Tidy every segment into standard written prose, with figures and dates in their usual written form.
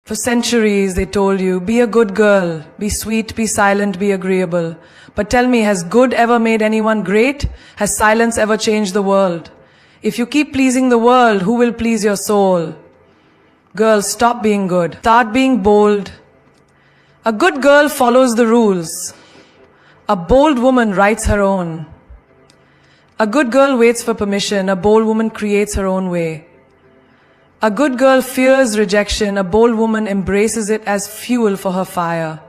For centuries they told you, be a good girl, be sweet, be silent, be agreeable. But tell me, has good ever made anyone great? Has silence ever changed the world? If you keep pleasing the world, who will please your soul? Girls, stop being good. Start being bold. A good girl follows the rules. A bold woman writes her own. A good girl waits for permission. A bold woman creates her own way. A good girl fears rejection. A bold woman embraces it as fuel for her fire.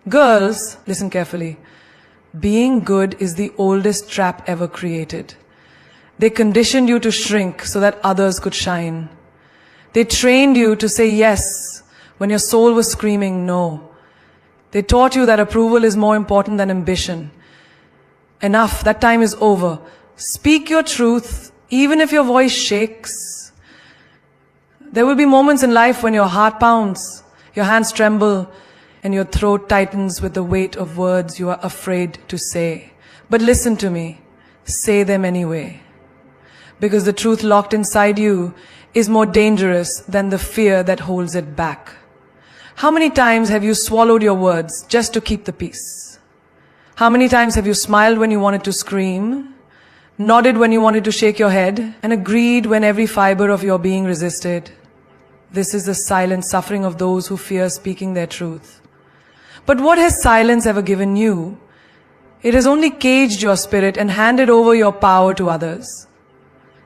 Girls, listen carefully. Being good is the oldest trap ever created. They conditioned you to shrink so that others could shine. They trained you to say yes when your soul was screaming no. They taught you that approval is more important than ambition. Enough, that time is over. Speak your truth, even if your voice shakes. There will be moments in life when your heart pounds, your hands tremble, and your throat tightens with the weight of words you are afraid to say. But listen to me, say them anyway. Because the truth locked inside you is more dangerous than the fear that holds it back. How many times have you swallowed your words just to keep the peace? How many times have you smiled when you wanted to scream, nodded when you wanted to shake your head, and agreed when every fiber of your being resisted? This is the silent suffering of those who fear speaking their truth. But what has silence ever given you? It has only caged your spirit and handed over your power to others.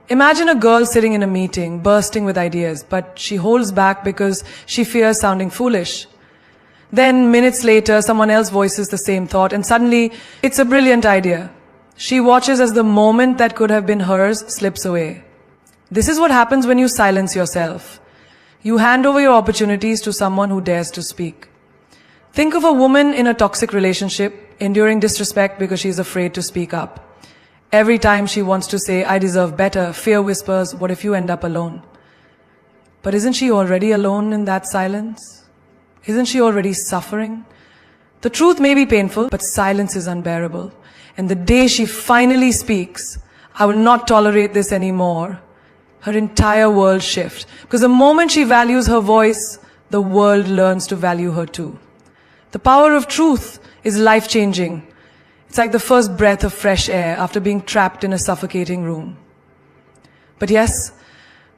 Imagine a girl sitting in a meeting, bursting with ideas, but she holds back because she fears sounding foolish. Then, minutes later, someone else voices the same thought, and suddenly, it's a brilliant idea. She watches as the moment that could have been hers slips away. This is what happens when you silence yourself. You hand over your opportunities to someone who dares to speak. Think of a woman in a toxic relationship, enduring disrespect because she is afraid to speak up. Every time she wants to say, I deserve better, fear whispers, what if you end up alone? But isn't she already alone in that silence? Isn't she already suffering? The truth may be painful, but silence is unbearable. And the day she finally speaks, I will not tolerate this anymore, her entire world shifts. Because the moment she values her voice, the world learns to value her too. The power of truth is life-changing. It's like the first breath of fresh air after being trapped in a suffocating room. But yes,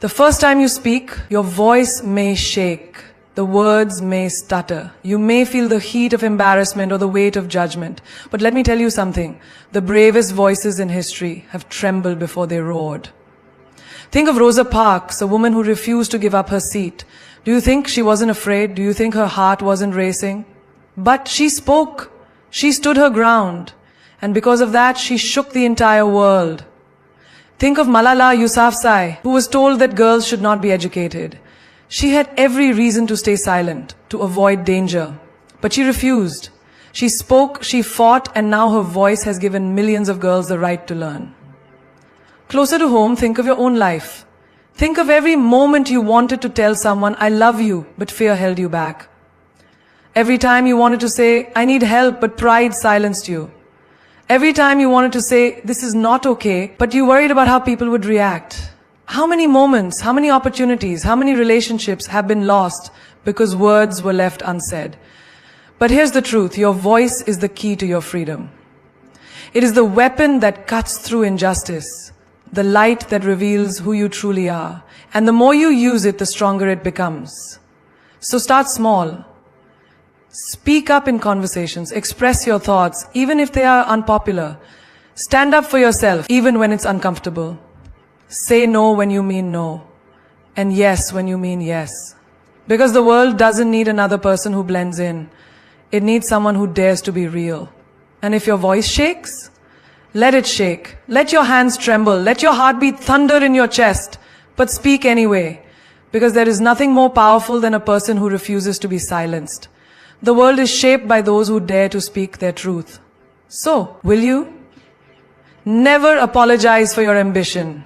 the first time you speak, your voice may shake. The words may stutter. You may feel the heat of embarrassment or the weight of judgment. But let me tell you something. The bravest voices in history have trembled before they roared. Think of Rosa Parks, a woman who refused to give up her seat. Do you think she wasn't afraid? Do you think her heart wasn't racing? But she spoke. She stood her ground. And because of that, she shook the entire world. Think of Malala Yousafzai, who was told that girls should not be educated. She had every reason to stay silent, to avoid danger. But she refused. She spoke, she fought, and now her voice has given millions of girls the right to learn. Closer to home, think of your own life. Think of every moment you wanted to tell someone, I love you, but fear held you back. Every time you wanted to say, I need help, but pride silenced you. Every time you wanted to say, this is not okay, but you worried about how people would react. How many moments, how many opportunities, how many relationships have been lost because words were left unsaid? But here's the truth, your voice is the key to your freedom. It is the weapon that cuts through injustice, the light that reveals who you truly are. And the more you use it, the stronger it becomes. So start small. Speak up in conversations, express your thoughts, even if they are unpopular. Stand up for yourself, even when it's uncomfortable. Say no when you mean no, and yes when you mean yes. Because the world doesn't need another person who blends in. It needs someone who dares to be real. And if your voice shakes, let it shake. Let your hands tremble. Let your heartbeat thunder in your chest. But speak anyway, because there is nothing more powerful than a person who refuses to be silenced. The world is shaped by those who dare to speak their truth. So, will you? Never apologize for your ambition.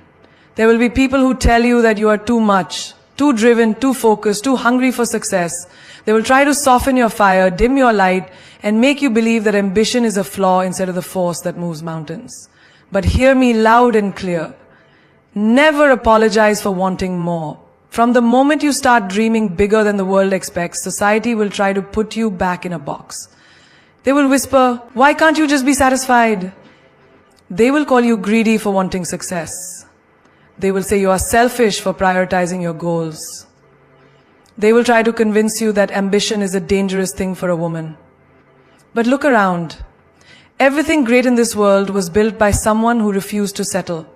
There will be people who tell you that you are too much, too driven, too focused, too hungry for success. They will try to soften your fire, dim your light, and make you believe that ambition is a flaw instead of the force that moves mountains. But hear me loud and clear. Never apologize for wanting more. From the moment you start dreaming bigger than the world expects, society will try to put you back in a box. They will whisper, "Why can't you just be satisfied?" They will call you greedy for wanting success. They will say you are selfish for prioritizing your goals. They will try to convince you that ambition is a dangerous thing for a woman. But look around. Everything great in this world was built by someone who refused to settle.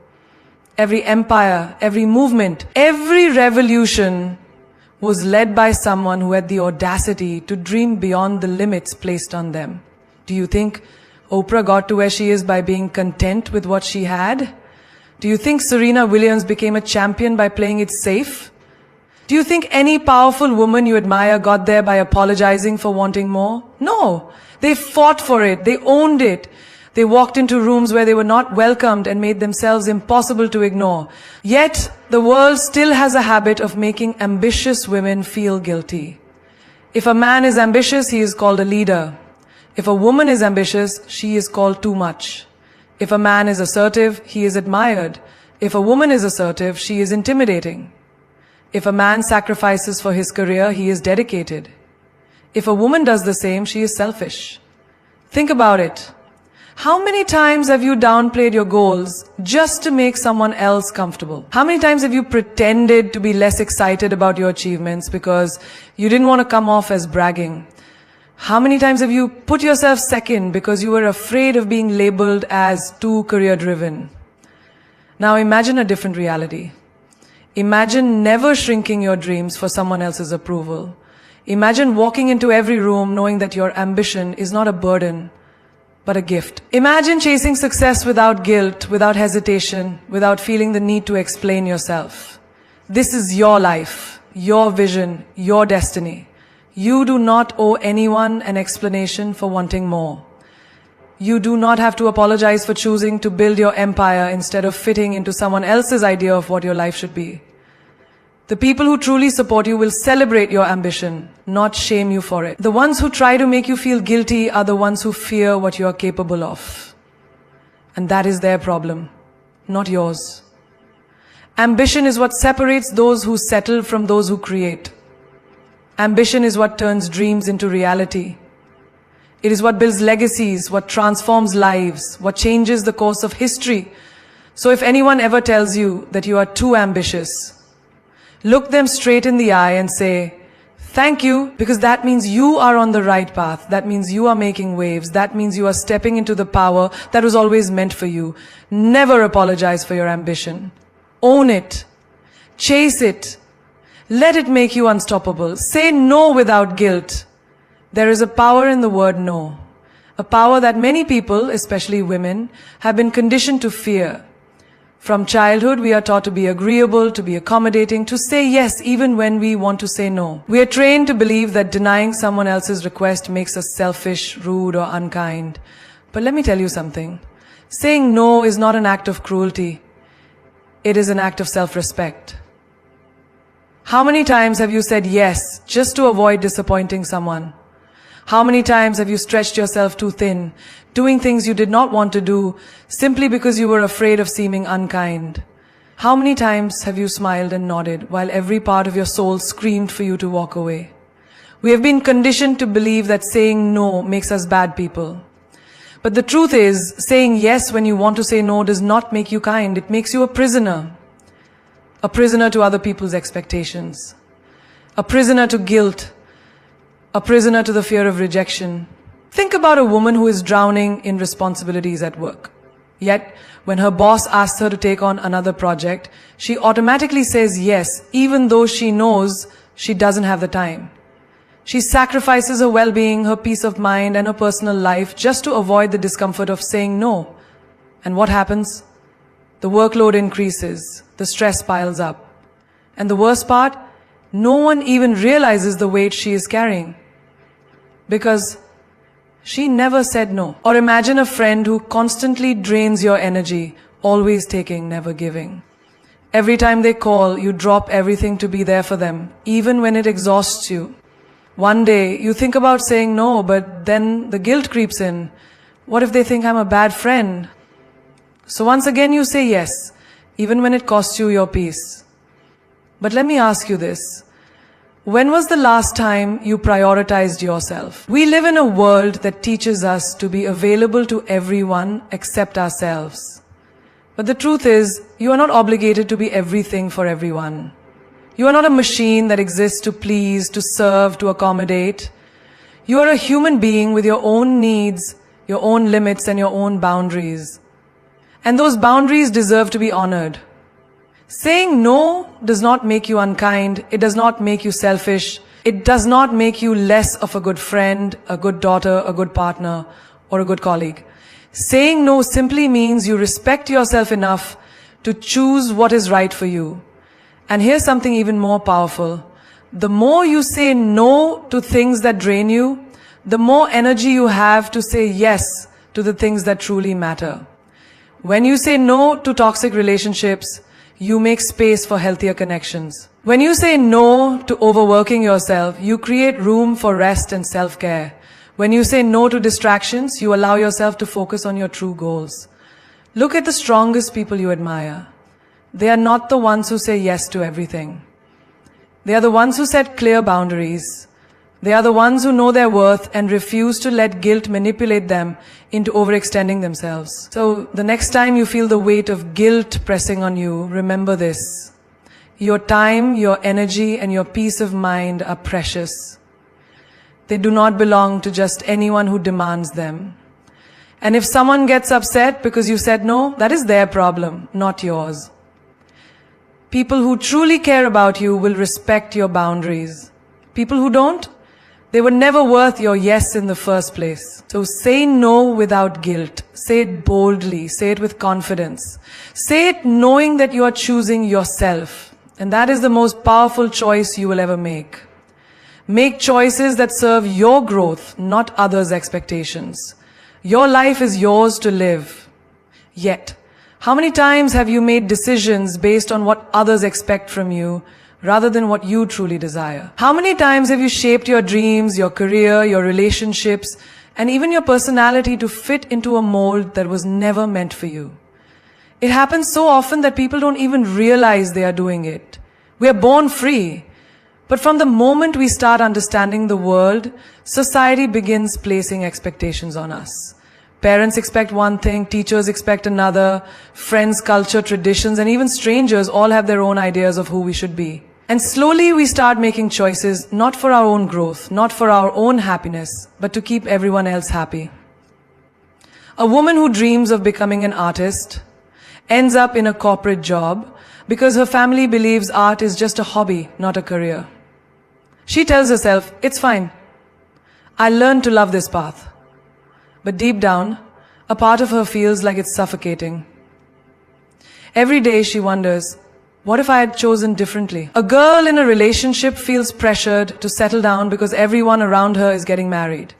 Every empire, every movement, every revolution was led by someone who had the audacity to dream beyond the limits placed on them. Do you think Oprah got to where she is by being content with what she had? Do you think Serena Williams became a champion by playing it safe? Do you think any powerful woman you admire got there by apologizing for wanting more? No. They fought for it. They owned it. They walked into rooms where they were not welcomed and made themselves impossible to ignore. Yet, the world still has a habit of making ambitious women feel guilty. If a man is ambitious, he is called a leader. If a woman is ambitious, she is called too much. If a man is assertive, he is admired. If a woman is assertive, she is intimidating. If a man sacrifices for his career, he is dedicated. If a woman does the same, she is selfish. Think about it. How many times have you downplayed your goals just to make someone else comfortable? How many times have you pretended to be less excited about your achievements because you didn't want to come off as bragging? How many times have you put yourself second because you were afraid of being labeled as too career-driven? Now imagine a different reality. Imagine never shrinking your dreams for someone else's approval. Imagine walking into every room knowing that your ambition is not a burden, but a gift. Imagine chasing success without guilt, without hesitation, without feeling the need to explain yourself. This is your life, your vision, your destiny. You do not owe anyone an explanation for wanting more. You do not have to apologize for choosing to build your empire instead of fitting into someone else's idea of what your life should be. The people who truly support you will celebrate your ambition, not shame you for it. The ones who try to make you feel guilty are the ones who fear what you are capable of. And that is their problem, not yours. Ambition is what separates those who settle from those who create. Ambition is what turns dreams into reality. It is what builds legacies, what transforms lives, what changes the course of history. So if anyone ever tells you that you are too ambitious, look them straight in the eye and say, "Thank you," because that means you are on the right path. That means you are making waves. That means you are stepping into the power that was always meant for you. Never apologize for your ambition. Own it. Chase it. Let it make you unstoppable. Say no without guilt. There is a power in the word no. A power that many people, especially women, have been conditioned to fear. From childhood, we are taught to be agreeable, to be accommodating, to say yes even when we want to say no. We are trained to believe that denying someone else's request makes us selfish, rude, or unkind. But let me tell you something. Saying no is not an act of cruelty. It is an act of self-respect. How many times have you said yes just to avoid disappointing someone? How many times have you stretched yourself too thin, doing things you did not want to do simply because you were afraid of seeming unkind? How many times have you smiled and nodded while every part of your soul screamed for you to walk away? We have been conditioned to believe that saying no makes us bad people. But the truth is, saying yes when you want to say no does not make you kind. It makes you a prisoner. A prisoner to other people's expectations. A prisoner to guilt. A prisoner to the fear of rejection. Think about a woman who is drowning in responsibilities at work. Yet, when her boss asks her to take on another project, she automatically says yes, even though she knows she doesn't have the time. She sacrifices her well-being, her peace of mind, and her personal life just to avoid the discomfort of saying no. And what happens? The workload increases, the stress piles up. And the worst part, no one even realizes the weight she is carrying. Because she never said no. Or imagine a friend who constantly drains your energy, always taking, never giving. Every time they call, you drop everything to be there for them, even when it exhausts you. One day, you think about saying no, but then the guilt creeps in. What if they think I'm a bad friend? So once again you say yes, even when it costs you your peace. But let me ask you this. When was the last time you prioritized yourself? We live in a world that teaches us to be available to everyone except ourselves. But the truth is, you are not obligated to be everything for everyone. You are not a machine that exists to please, to serve, to accommodate. You are a human being with your own needs, your own limits, and your own boundaries. And those boundaries deserve to be honored. Saying no does not make you unkind. It does not make you selfish. It does not make you less of a good friend, a good daughter, a good partner, or a good colleague. Saying no simply means you respect yourself enough to choose what is right for you. And here's something even more powerful. The more you say no to things that drain you, the more energy you have to say yes to the things that truly matter. When you say no to toxic relationships, you make space for healthier connections. When you say no to overworking yourself, you create room for rest and self-care. When you say no to distractions, you allow yourself to focus on your true goals. Look at the strongest people you admire. They are not the ones who say yes to everything. They are the ones who set clear boundaries. They are the ones who know their worth and refuse to let guilt manipulate them into overextending themselves. So the next time you feel the weight of guilt pressing on you, remember this. Your time, your energy, and your peace of mind are precious. They do not belong to just anyone who demands them. And if someone gets upset because you said no, that is their problem, not yours. People who truly care about you will respect your boundaries. People who don't, they were never worth your yes in the first place. So say no without guilt. Say it boldly. Say it with confidence. Say it knowing that you are choosing yourself. And that is the most powerful choice you will ever make. Make choices that serve your growth, not others' expectations. Your life is yours to live. Yet, how many times have you made decisions based on what others expect from you rather than what you truly desire? How many times have you shaped your dreams, your career, your relationships, and even your personality to fit into a mold that was never meant for you? It happens so often that people don't even realize they are doing it. We are born free. But from the moment we start understanding the world, society begins placing expectations on us. Parents expect one thing, teachers expect another, friends, culture, traditions, and even strangers all have their own ideas of who we should be. And slowly we start making choices not for our own growth, not for our own happiness, but to keep everyone else happy. A woman who dreams of becoming an artist ends up in a corporate job because her family believes art is just a hobby, not a career. She tells herself, it's fine. I learned to love this path. But deep down, a part of her feels like it's suffocating. Every day she wonders, what if I had chosen differently? A girl in a relationship feels pressured to settle down because everyone around her is getting married.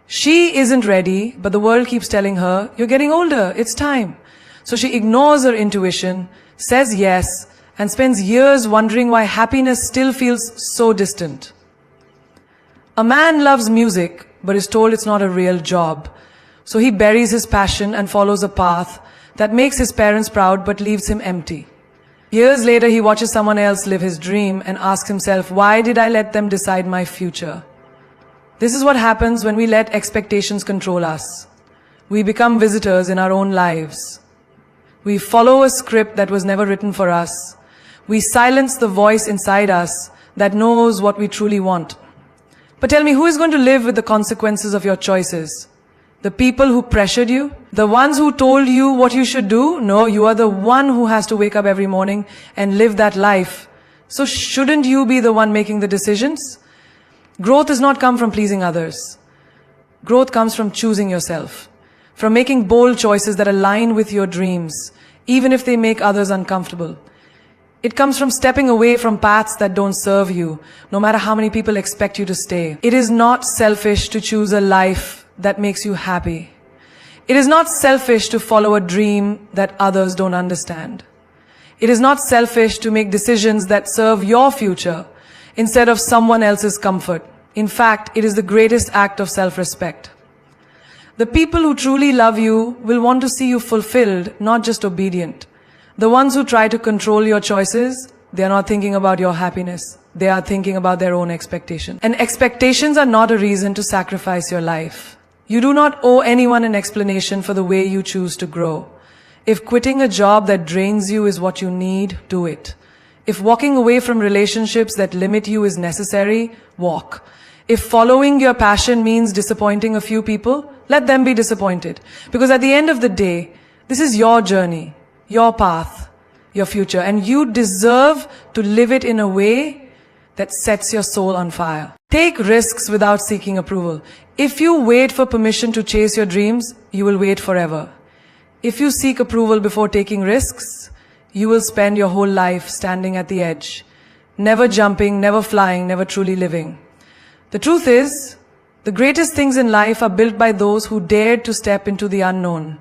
She isn't ready, but the world keeps telling her, you're getting older, it's time. So she ignores her intuition, says yes, and spends years wondering why happiness still feels so distant. A man loves music, but is told it's not a real job. So he buries his passion and follows a path that makes his parents proud but leaves him empty. Years later, he watches someone else live his dream and asks himself, why did I let them decide my future? This is what happens when we let expectations control us. We become visitors in our own lives. We follow a script that was never written for us. We silence the voice inside us that knows what we truly want. But tell me, who is going to live with the consequences of your choices? The people who pressured you? The ones who told you what you should do? No, you are the one who has to wake up every morning and live that life. So shouldn't you be the one making the decisions? Growth does not come from pleasing others. Growth comes from choosing yourself, from making bold choices that align with your dreams, even if they make others uncomfortable. It comes from stepping away from paths that don't serve you, no matter how many people expect you to stay. It is not selfish to choose a life that makes you happy. It is not selfish to follow a dream that others don't understand. It is not selfish to make decisions that serve your future instead of someone else's comfort. In fact, it is the greatest act of self-respect. The people who truly love you will want to see you fulfilled, not just obedient. The ones who try to control your choices They are not thinking about your happiness. They are thinking about their own expectation. And expectations are not a reason to sacrifice your life. You do not owe anyone an explanation for the way you choose to grow. If quitting a job that drains you is what you need, do it. If walking away from relationships that limit you is necessary, walk. If following your passion means disappointing a few people, let them be disappointed. Because at the end of the day, this is your journey, your path, your future, and you deserve to live it in a way that sets your soul on fire. Take risks without seeking approval. If you wait for permission to chase your dreams, you will wait forever. If you seek approval before taking risks, you will spend your whole life standing at the edge, never jumping, never flying, never truly living. The truth is, the greatest things in life are built by those who dared to step into the unknown,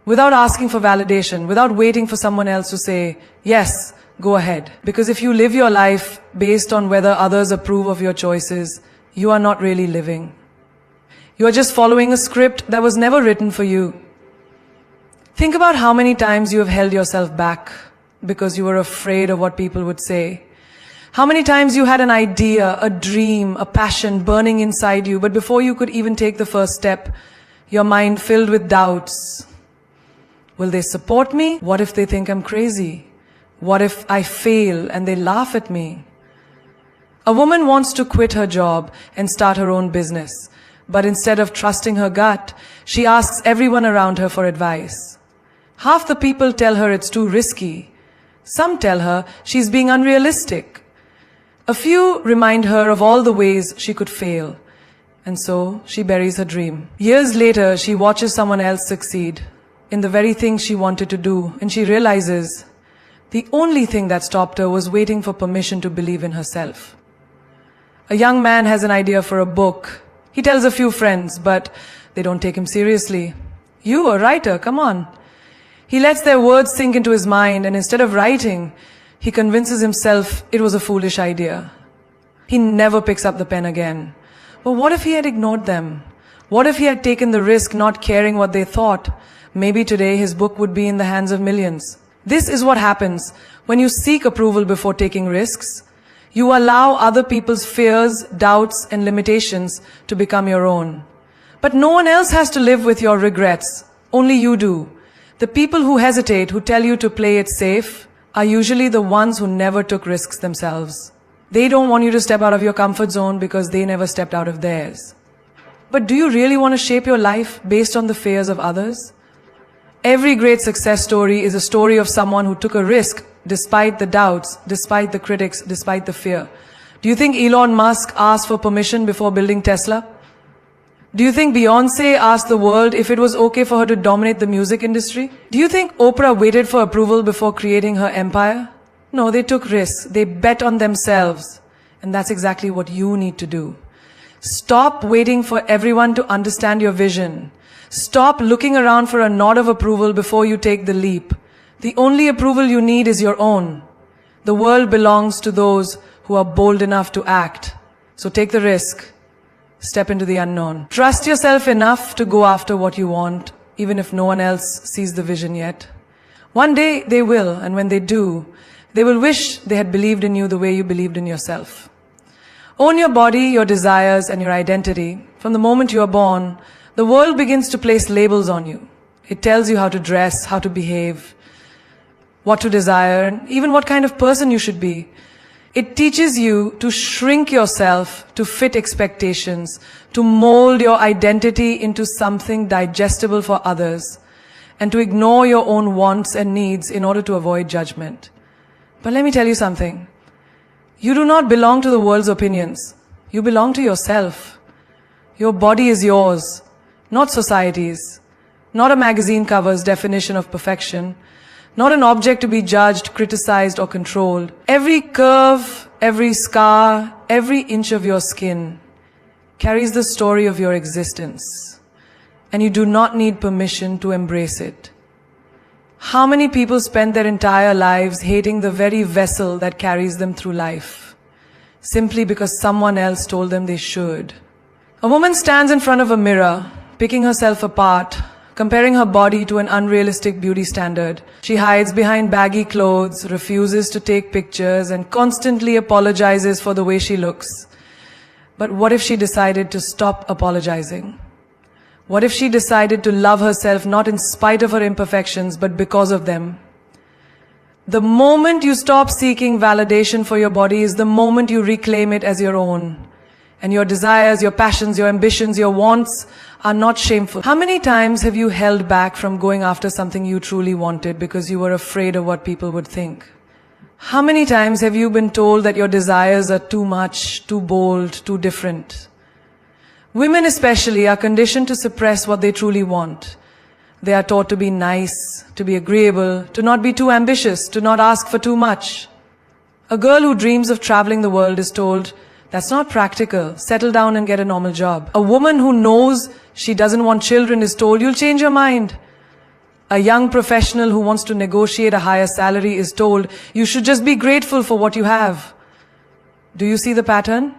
without asking for validation, without waiting for someone else to say, yes, go ahead. Because if you live your life based on whether others approve of your choices, you are not really living. You are just following a script that was never written for you. Think about how many times you have held yourself back because you were afraid of what people would say. How many times you had an idea, a dream, a passion burning inside you, but before you could even take the first step, your mind filled with doubts. Will they support me? What if they think I'm crazy? What if I fail and they laugh at me? A woman wants to quit her job and start her own business, but instead of trusting her gut, she asks everyone around her for advice. Half the people tell her it's too risky. Some tell her she's being unrealistic. A few remind her of all the ways she could fail, and so she buries her dream. Years later, she watches someone else succeed in the very thing she wanted to do, and she realizes the only thing that stopped her was waiting for permission to believe in herself. A young man has an idea for a book. He tells a few friends, but they don't take him seriously. You, a writer, come on. He lets their words sink into his mind, and instead of writing, he convinces himself it was a foolish idea. He never picks up the pen again. But what if he had ignored them? What if he had taken the risk not caring what they thought? Maybe today his book would be in the hands of millions. This is what happens when you seek approval before taking risks. You allow other people's fears, doubts, and limitations to become your own. But no one else has to live with your regrets. Only you do. The people who hesitate, who tell you to play it safe, are usually the ones who never took risks themselves. They don't want you to step out of your comfort zone because they never stepped out of theirs. But do you really want to shape your life based on the fears of others? Every great success story is a story of someone who took a risk despite the doubts, despite the critics, despite the fear. Do you think Elon Musk asked for permission before building Tesla? Do you think Beyoncé asked the world if it was okay for her to dominate the music industry? Do you think Oprah waited for approval before creating her empire? No, they took risks. They bet on themselves. And that's exactly what you need to do. Stop waiting for everyone to understand your vision. Stop looking around for a nod of approval before you take the leap. The only approval you need is your own. The world belongs to those who are bold enough to act. So take the risk. Step into the unknown. Trust yourself enough to go after what you want, even if no one else sees the vision yet. One day they will, and when they do, they will wish they had believed in you the way you believed in yourself. Own your body, your desires, and your identity. From the moment you are born, the world begins to place labels on you. It tells you how to dress, how to behave, what to desire, and even what kind of person you should be. It teaches you to shrink yourself to fit expectations, to mold your identity into something digestible for others, and to ignore your own wants and needs in order to avoid judgment. But let me tell you something. You do not belong to the world's opinions. You belong to yourself. Your body is yours, not society's, not a magazine cover's definition of perfection, not an object to be judged, criticized, or controlled. Every curve, every scar, every inch of your skin carries the story of your existence, and you do not need permission to embrace it. How many people spend their entire lives hating the very vessel that carries them through life, simply because someone else told them they should? A woman stands in front of a mirror, picking herself apart, comparing her body to an unrealistic beauty standard. She hides behind baggy clothes, refuses to take pictures, and constantly apologizes for the way she looks. But what if she decided to stop apologizing? What if she decided to love herself not in spite of her imperfections, but because of them? The moment you stop seeking validation for your body is the moment you reclaim it as your own. And your desires, your passions, your ambitions, your wants are not shameful. How many times have you held back from going after something you truly wanted because you were afraid of what people would think? How many times have you been told that your desires are too much, too bold, too different? Women especially are conditioned to suppress what they truly want. They are taught to be nice, to be agreeable, to not be too ambitious, to not ask for too much. A girl who dreams of traveling the world is told, "That's not practical, settle down and get a normal job." A woman who knows she doesn't want children is told, "You'll change your mind." A young professional who wants to negotiate a higher salary is told, "You should just be grateful for what you have." Do you see the pattern?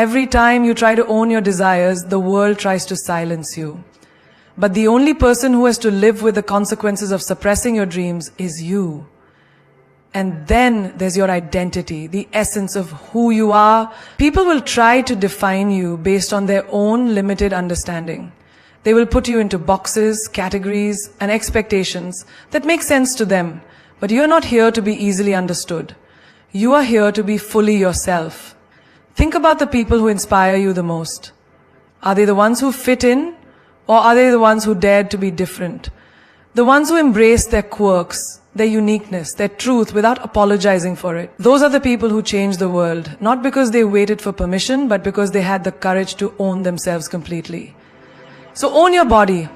Every time you try to own your desires, the world tries to silence you. But the only person who has to live with the consequences of suppressing your dreams is you. And then there's your identity, the essence of who you are. People will try to define you based on their own limited understanding. They will put you into boxes, categories, and expectations that make sense to them. But you're not here to be easily understood. You are here to be fully yourself. Think about the people who inspire you the most. Are they the ones who fit in, or are they the ones who dared to be different? The ones who embrace their quirks, their uniqueness, their truth without apologizing for it. Those are the people who change the world, not because they waited for permission, but because they had the courage to own themselves completely. So own your body,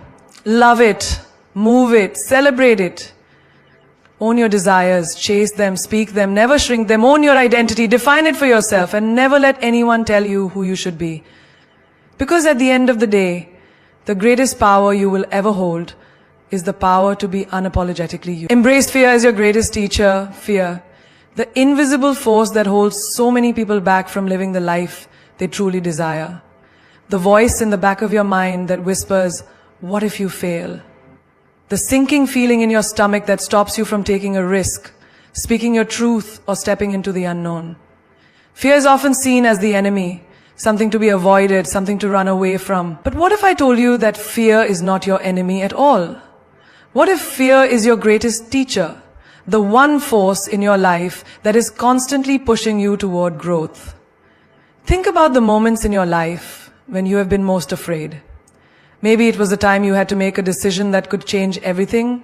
love it, move it, celebrate it. Own your desires, chase them, speak them, never shrink them. Own your identity, define it for yourself, and never let anyone tell you who you should be. Because at the end of the day, the greatest power you will ever hold is the power to be unapologetically you. Embrace fear as your greatest teacher, fear. The invisible force that holds so many people back from living the life they truly desire. The voice in the back of your mind that whispers, "What if you fail?" The sinking feeling in your stomach that stops you from taking a risk, speaking your truth, or stepping into the unknown. Fear is often seen as the enemy, something to be avoided, something to run away from. But what if I told you that fear is not your enemy at all? What if fear is your greatest teacher, the one force in your life that is constantly pushing you toward growth? Think about the moments in your life when you have been most afraid. Maybe it was the time you had to make a decision that could change everything.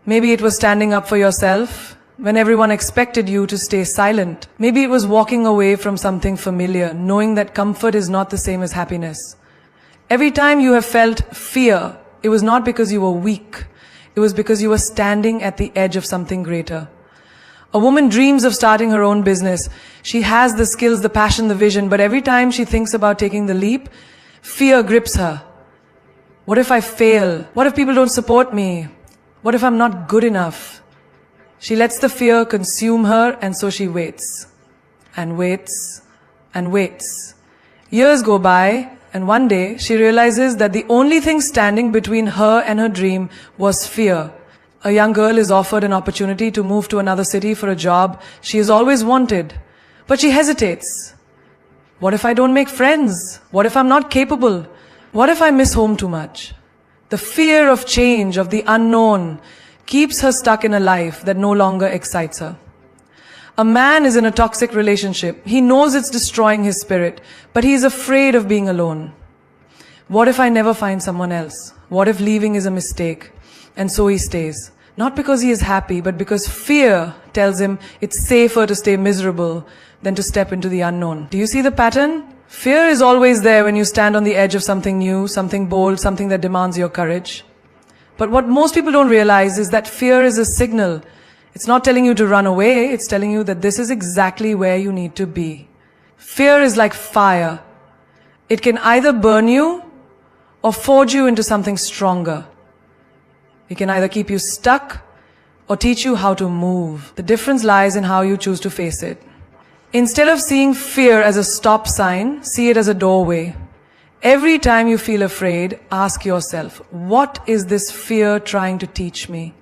Maybe it was standing up for yourself when everyone expected you to stay silent. Maybe it was walking away from something familiar, knowing that comfort is not the same as happiness. Every time you have felt fear, it was not because you were weak. It was because you were standing at the edge of something greater. A woman dreams of starting her own business. She has the skills, the passion, the vision, but every time she thinks about taking the leap, fear grips her. What if I fail? What if people don't support me? What if I'm not good enough? She lets the fear consume her, and so she waits. And waits. And waits. Years go by, and one day she realizes that the only thing standing between her and her dream was fear. A young girl is offered an opportunity to move to another city for a job she has always wanted. But she hesitates. What if I don't make friends? What if I'm not capable? What if I miss home too much? The fear of change, of the unknown, keeps her stuck in a life that no longer excites her. A man is in a toxic relationship. He knows it's destroying his spirit, but he is afraid of being alone. What if I never find someone else? What if leaving is a mistake? And so he stays. Not because he is happy, but because fear tells him it's safer to stay miserable than to step into the unknown. Do you see the pattern? Fear is always there when you stand on the edge of something new, something bold, something that demands your courage. But what most people don't realize is that fear is a signal. It's not telling you to run away, it's telling you that this is exactly where you need to be. Fear is like fire. It can either burn you or forge you into something stronger. It can either keep you stuck or teach you how to move. The difference lies in how you choose to face it. Instead of seeing fear as a stop sign, see it as a doorway. Every time you feel afraid, ask yourself, what is this fear trying to teach me?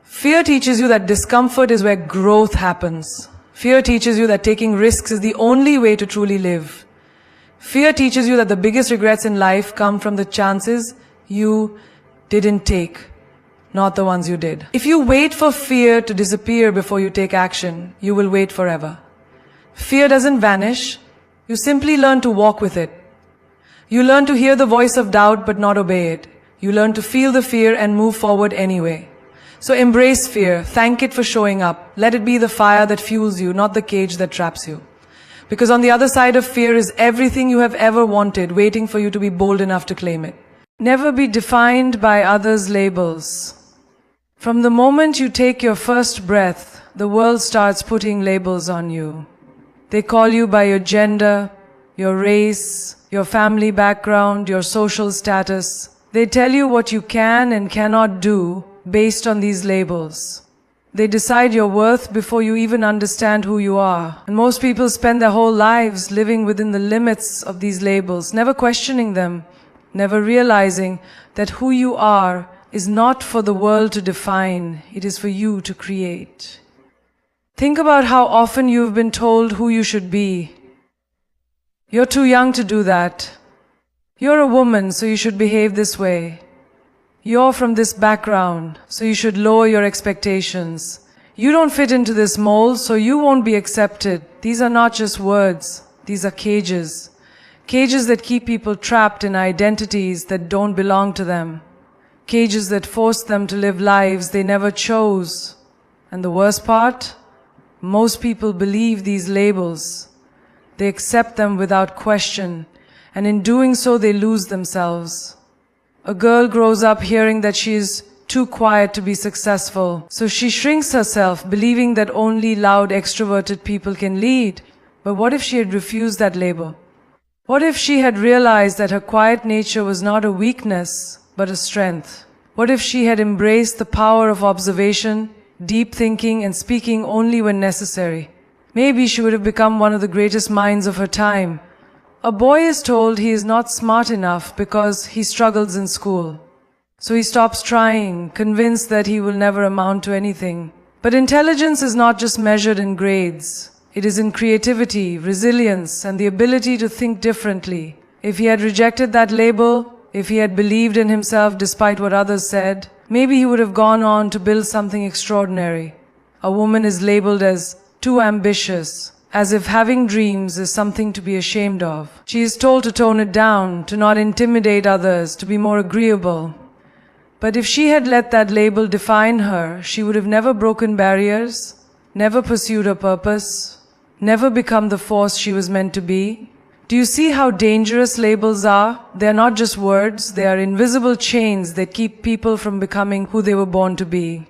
Fear teaches you that discomfort is where growth happens. Fear teaches you that taking risks is the only way to truly live. Fear teaches you that the biggest regrets in life come from the chances you didn't take, not the ones you did. If you wait for fear to disappear before you take action, you will wait forever. Fear doesn't vanish. You simply learn to walk with it. You learn to hear the voice of doubt but not obey it. You learn to feel the fear and move forward anyway. So embrace fear. Thank it for showing up. Let it be the fire that fuels you, not the cage that traps you. Because on the other side of fear is everything you have ever wanted, waiting for you to be bold enough to claim it. Never be defined by others' labels. From the moment you take your first breath, the world starts putting labels on you. They call you by your gender, your race, your family background, your social status. They tell you what you can and cannot do based on these labels. They decide your worth before you even understand who you are. And most people spend their whole lives living within the limits of these labels, never questioning them, never realizing that who you are is not for the world to define, it is for you to create. Think about how often you've been told who you should be. You're too young to do that. You're a woman, so you should behave this way. You're from this background, so you should lower your expectations. You don't fit into this mold, so you won't be accepted. These are not just words. These are cages. Cages that keep people trapped in identities that don't belong to them. Cages that force them to live lives they never chose. And the worst part? Most people believe these labels. They accept them without question, and in doing so they lose themselves. A girl grows up hearing that she is too quiet to be successful, so she shrinks herself, believing that only loud, extroverted people can lead. But what if she had refused that label? What if she had realized that her quiet nature was not a weakness, but a strength? What if she had embraced the power of observation, deep thinking, and speaking only when necessary? Maybe she would have become one of the greatest minds of her time. A boy is told he is not smart enough because he struggles in school. So he stops trying, convinced that he will never amount to anything. But intelligence is not just measured in grades. It is in creativity, resilience, and the ability to think differently. If he had rejected that label, if he had believed in himself despite what others said, maybe he would have gone on to build something extraordinary. A woman is labeled as too ambitious, as if having dreams is something to be ashamed of. She is told to tone it down, to not intimidate others, to be more agreeable. But if she had let that label define her, she would have never broken barriers, never pursued her purpose, never become the force she was meant to be. Do you see how dangerous labels are? They are not just words, they are invisible chains that keep people from becoming who they were born to be.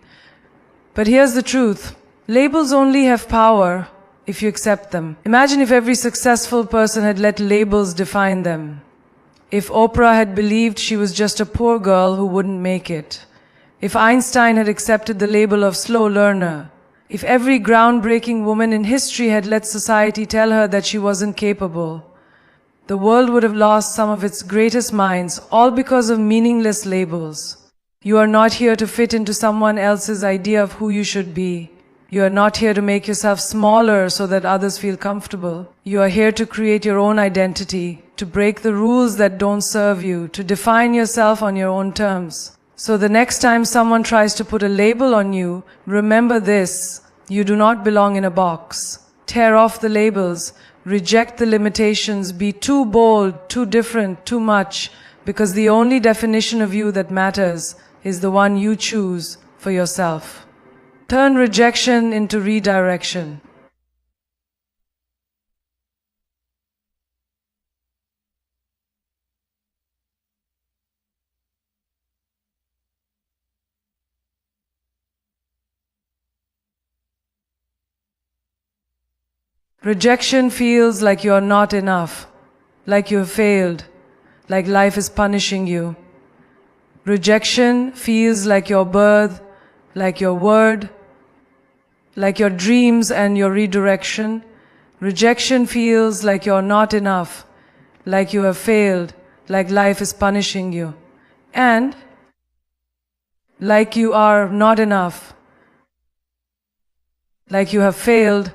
But here's the truth. Labels only have power if you accept them. Imagine if every successful person had let labels define them. If Oprah had believed she was just a poor girl who wouldn't make it. If Einstein had accepted the label of slow learner. If every groundbreaking woman in history had let society tell her that she wasn't capable. The world would have lost some of its greatest minds, all because of meaningless labels. You are not here to fit into someone else's idea of who you should be. You are not here to make yourself smaller so that others feel comfortable. You are here to create your own identity, to break the rules that don't serve you, to define yourself on your own terms. So the next time someone tries to put a label on you, remember this: you do not belong in a box. Tear off the labels, reject the limitations, be too bold, too different, too much, because the only definition of you that matters is the one you choose for yourself. Turn rejection into redirection. Rejection feels like you're not enough, like you have failed, like life is punishing you. Rejection feels like your birth, like your word, like your dreams and your redirection. Rejection feels like you're not enough, like you have failed, like life is punishing you, and like you are not enough, like you have failed,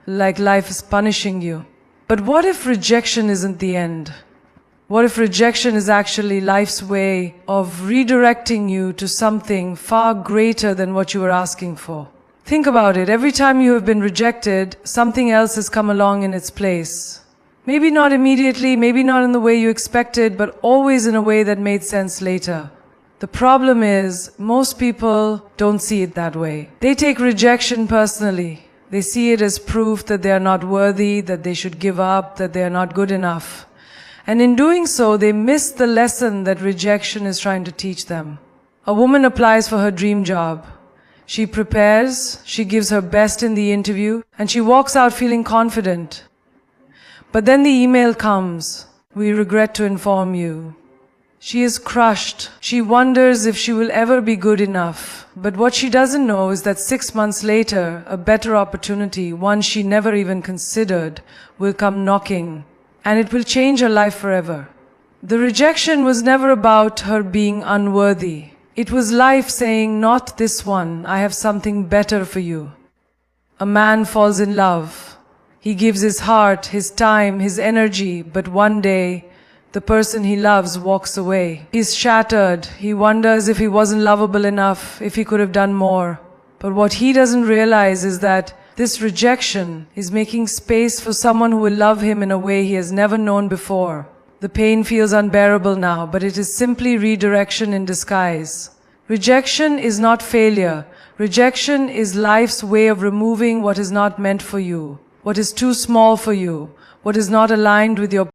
like life is punishing you. But what if rejection isn't the end? What if rejection is actually life's way of redirecting you to something far greater than what you were asking for? Think about it. Every time you have been rejected, something else has come along in its place. Maybe not immediately, maybe not in the way you expected, but always in a way that made sense later. The problem is, most people don't see it that way. They take rejection personally. They see it as proof that they are not worthy, that they should give up, that they are not good enough. And in doing so, they miss the lesson that rejection is trying to teach them. A woman applies for her dream job. She prepares, she gives her best in the interview, and she walks out feeling confident. But then the email comes. We regret to inform you. She is crushed. She wonders if she will ever be good enough. But what she doesn't know is that 6 months later, a better opportunity, one she never even considered, will come knocking. And it will change her life forever. The rejection was never about her being unworthy. It was life saying, not this one, I have something better for you. A man falls in love. He gives his heart, his time, his energy, but one day, the person he loves walks away. He's shattered. He wonders if he wasn't lovable enough, if he could have done more. But what he doesn't realize is that this rejection is making space for someone who will love him in a way he has never known before. The pain feels unbearable now, but it is simply redirection in disguise. Rejection is not failure. Rejection is life's way of removing what is not meant for you, what is too small for you, what is not aligned with your